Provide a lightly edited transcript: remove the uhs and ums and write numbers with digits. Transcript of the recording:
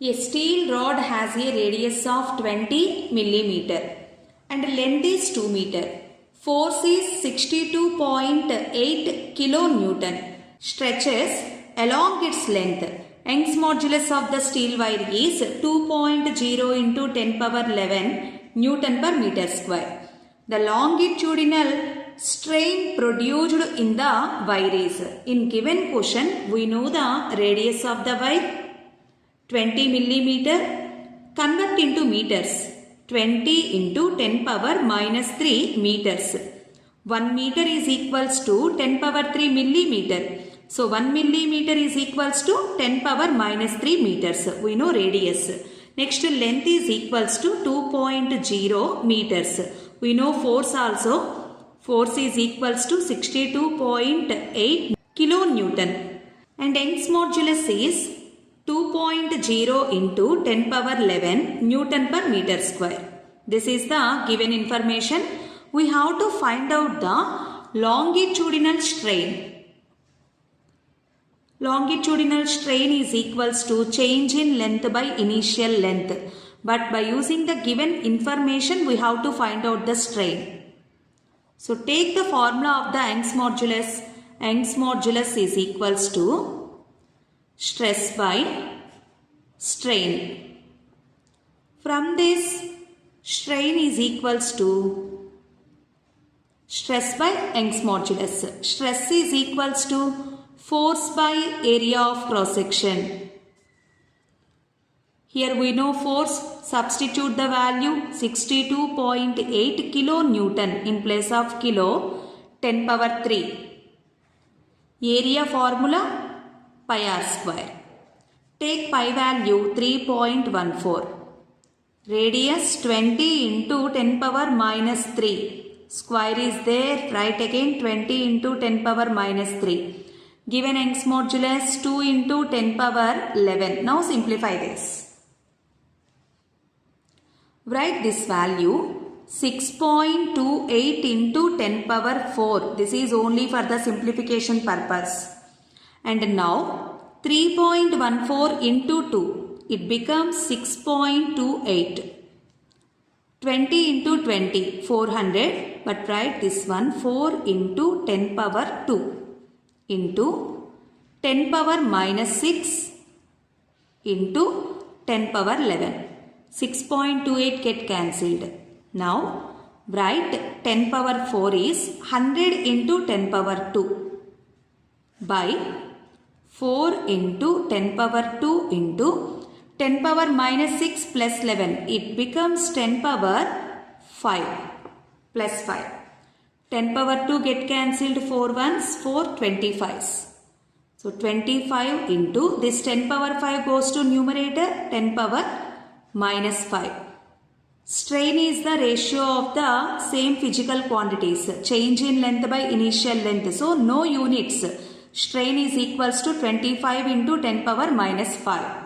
A steel rod has a radius of 20 millimeter and length is 2 meter. Force is 62.8 kilonewton. Stretches along its length. Young's modulus of the steel wire is 2.0 into 10 power 11 Newton per meter square. The longitudinal strain produced in the wire is, in given question we know the radius of the wire 20 millimeter, convert into meters, 20 into 10 power minus 3 meters. 1 meter is equals to 10 power 3 millimeter. So 1 millimeter is equals to 10 power minus 3 meters. We know radius. Next length is equals to 2.0 meters. We know force also. Force is equals to 62.8 kilonewton. And Young's modulus is 2.0 into 10 power 11 Newton per meter square. This is the given information. We have to find out the longitudinal strain. Longitudinal strain is equals to change in length by initial length. But by using the given information, we have to find out the strain. So take the formula of the Young's modulus. Young's modulus is equals to stress by strain. From this, strain is equals to stress by Young's modulus. Stress is equals to force by area of cross section. Here we know force, substitute the value 62.8 kilonewton in place of kilo, 10 power 3. Area formula pi r square. Take pi value 3.14. Radius 20 into 10 power minus 3. Square is there, write again 20 into 10 power minus 3. Given Young's modulus 2 into 10 power 11. Now simplify this. Write this value 6.28 into 10 power 4. This is only for the simplification purpose. And now 3.14 into 2. It becomes 6.28. 20 into 20, 400. But write this one 4 into 10 power 2. Into 10 power minus 6 into 10 power 11. 6.28 get cancelled. Now write 10 power 4 is 100 into 10 power 2 by 4 into 10 power 2 into 10 power minus 6 plus 11. It becomes 10 power 5 plus 5. 10 power 2 get cancelled, 4 ones, 4 25s. So 25 into this 10 power 5 goes to numerator, 10 power minus 5. Strain is the ratio of the same physical quantities. Change in length by initial length. So no units. Strain is equals to 25 into 10 power minus 5.